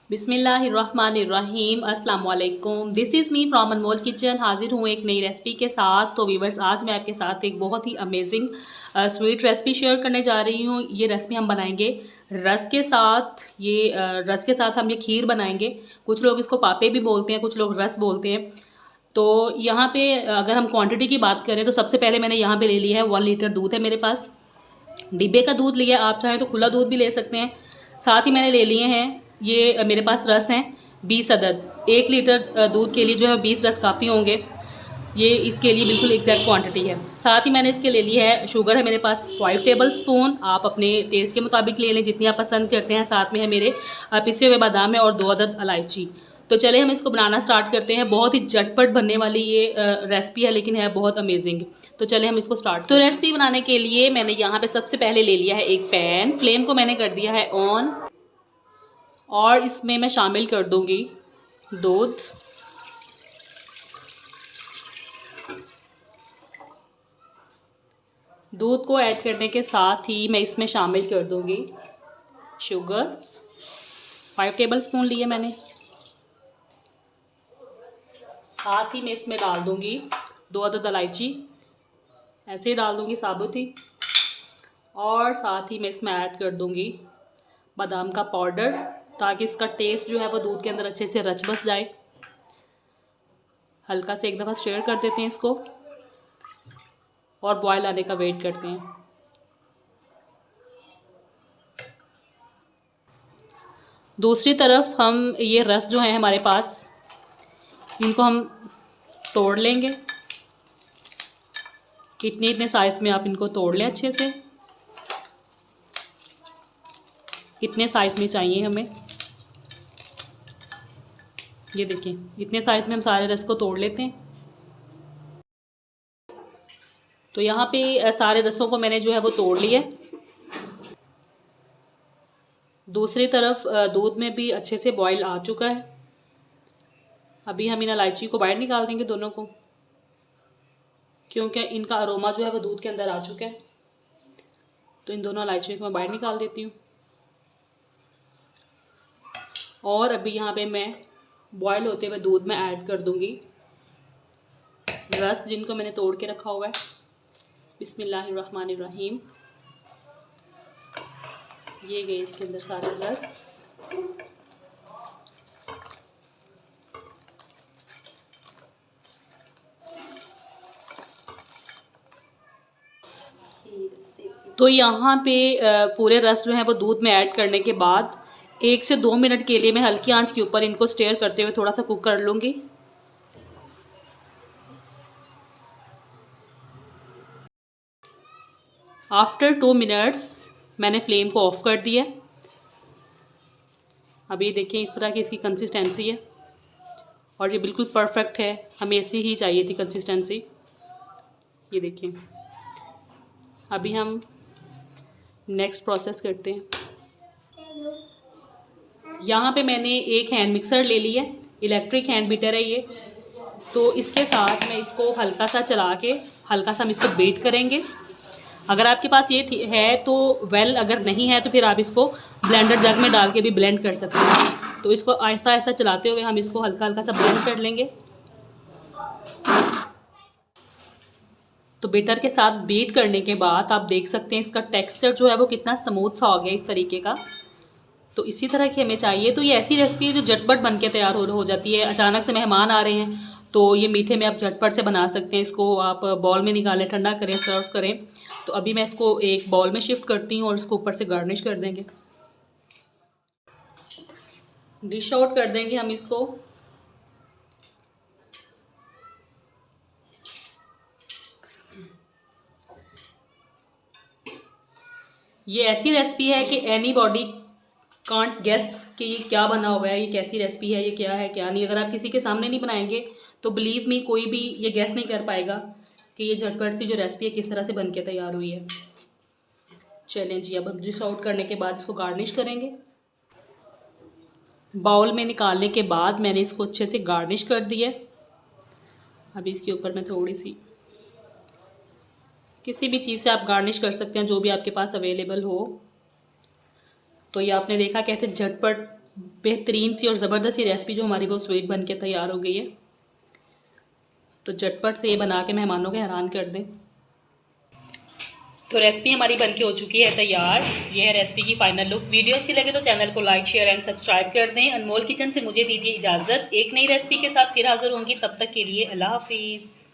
बिस्मिल्लाहिर्रहमानिर्रहीम अस्सलाम वालेकुम। This is me from Anmol kitchen. हाजिर हूँ एक नई रेसिपी के साथ। तो वीवर्स, आज मैं आपके साथ एक बहुत ही अमेजिंग स्वीट रेसिपी शेयर करने जा रही हूँ। ये रेसिपी हम बनाएंगे रस के साथ। रस के साथ हम ये खीर बनाएंगे। कुछ लोग इसको पापे भी बोलते हैं, कुछ लोग रस बोलते हैं। तो यहाँ पे अगर हम क्वांटिटी की बात करें तो सबसे पहले मैंने यहाँ पे ले लिया है 1 लीटर दूध है मेरे पास। डिब्बे का दूध लिया, आप चाहें तो खुला दूध भी ले सकते हैं। साथ ही मैंने ले लिए हैं ये मेरे पास रस हैं 20 अदद। 1 लीटर दूध के लिए जो है 20 रस काफ़ी होंगे। ये इसके लिए बिल्कुल एग्जैक्ट क्वांटिटी है। साथ ही मैंने इसके ले ली है शुगर है मेरे पास 5 टेबल स्पून। आप अपने टेस्ट के मुताबिक ले लें जितनी आप पसंद करते हैं। साथ में है मेरे पिसे हुए बादाम है और 2 अदद इलायची। तो चले हम इसको बनाना स्टार्ट करते हैं। बहुत ही झटपट बनने वाली ये रेसिपी है, लेकिन है बहुत अमेजिंग। तो चले हम इसको स्टार्ट। तो रेसिपी बनाने के लिए मैंने यहाँ पे सबसे पहले ले लिया है एक पैन। फ्लेम को मैंने कर दिया है ऑन और इसमें मैं शामिल कर दूंगी दूध। दूध को ऐड करने के साथ ही मैं इसमें शामिल कर दूंगी शुगर। 5 टेबल स्पून लिए मैंने। साथ ही मैं इसमें डाल दूंगी 2 अदद इलायची, ऐसे ही डाल दूंगी साबुत ही। और साथ ही मैं इसमें ऐड कर दूंगी बादाम का पाउडर, ताकि इसका टेस्ट जो है वो दूध के अंदर अच्छे से रच बस जाए। हल्का से एक दफ़ा स्टिर कर देते हैं इसको और बॉयल आने का वेट करते हैं। दूसरी तरफ हम ये रस जो है हमारे पास, इनको हम तोड़ लेंगे। इतने इतने साइज़ में आप इनको तोड़ लें अच्छे से। इतने साइज़ में चाहिए हमें। ये देखिए, इतने साइज़ में हम सारे रस को तोड़ लेते हैं। तो यहाँ पे सारे रसों को मैंने जो है वो तोड़ लिया। दूसरी तरफ दूध में भी अच्छे से बॉईल आ चुका है। अभी हम इन इलायची को बाहर निकाल देंगे दोनों को, क्योंकि इनका अरोमा जो है वो दूध के अंदर आ चुका है। तो इन दोनों इलायचियों को मैं बाहर निकाल देती हूँ। और अभी यहाँ पे मैं बॉईल होते हुए दूध में ऐड कर दूँगी रस, जिनको मैंने तोड़ के रखा हुआ है। बिस्मिल्लाहिर्रहमानिर्रहीम। ये गए इसके अंदर सारे रस। तो यहाँ पे पूरे रस जो है वो दूध में ऐड करने के बाद 1 से 2 मिनट के लिए मैं हल्की आंच के ऊपर इनको स्टेयर करते हुए थोड़ा सा कुक कर लूँगी। आफ्टर 2 मिनट्स मैंने फ्लेम को ऑफ कर दिया। अभी देखिए इस तरह की इसकी कंसिस्टेंसी है और ये बिल्कुल परफेक्ट है। हमें ऐसी ही चाहिए थी कंसिस्टेंसी। ये देखिए, अभी हम नेक्स्ट प्रोसेस करते हैं। यहाँ पे मैंने एक हैंड मिक्सर ले लिया है, इलेक्ट्रिक हैंड बीटर है ये। तो इसके साथ मैं इसको हल्का सा चला के हल्का सा हम इसको बीट करेंगे। अगर आपके पास ये है तो वेल, अगर नहीं है तो फिर आप इसको ब्लेंडर जग में डाल के भी ब्लेंड कर सकते हैं। तो इसको आहिस्ता आहिस्ता चलाते हुए हम इसको हल्का हल्का सा ब्लेंड कर लेंगे। तो बीटर के साथ बीट करने के बाद आप देख सकते हैं इसका टेक्सचर जो है वो कितना स्मूथ सा हो गया इस तरीके का। तो इसी तरह की हमें चाहिए। तो ये ऐसी रेसिपी है जो झटपट बन के तैयार हो जाती है। अचानक से मेहमान आ रहे हैं तो ये मीठे में आप झटपट से बना सकते हैं। इसको आप बॉल में निकालें, ठंडा करें, सर्व करें। तो अभी मैं इसको एक बॉल में शिफ्ट करती हूँ और इसको ऊपर से गार्निश कर देंगे, डिश आउट कर देंगे हम इसको। ये ऐसी रेसिपी है कि एनी बॉडी कांट गेस कि ये क्या बना हुआ है, ये कैसी रेसिपी है, ये क्या है क्या नहीं। अगर आप किसी के सामने नहीं बनाएंगे तो बिलीव मी कोई भी ये गेस नहीं कर पाएगा कि ये झटपट सी जो रेसिपी है किस तरह से बन के तैयार हुई है। चलें जी, अब डिश आउट करने के बाद इसको गार्निश करेंगे। बाउल में निकालने के बाद मैंने इसको अच्छे से गार्निश कर दिया। अभी इसके ऊपर मैं थोड़ी सी किसी भी चीज़ से आप गार्निश कर सकते हैं, जो भी आपके पास अवेलेबल हो। तो ये आपने देखा कैसे झटपट बेहतरीन सी और ज़बरदस्त सी रेसिपी जो हमारी वो स्वीट बन के तैयार हो गई है। तो झटपट से ये बना के मेहमानों के हैरान कर दें। तो रेसिपी हमारी बनके हो चुकी है तैयार। ये है रेसिपी की फाइनल लुक। वीडियो अच्छी लगे तो चैनल को लाइक शेयर एंड सब्सक्राइब कर दें। अनमोल किचन से मुझे दीजिए इजाज़त। एक नई रेसिपी के साथ फिर हाज़िर होंगी, तब तक के लिए अल्लाह हाफिज़।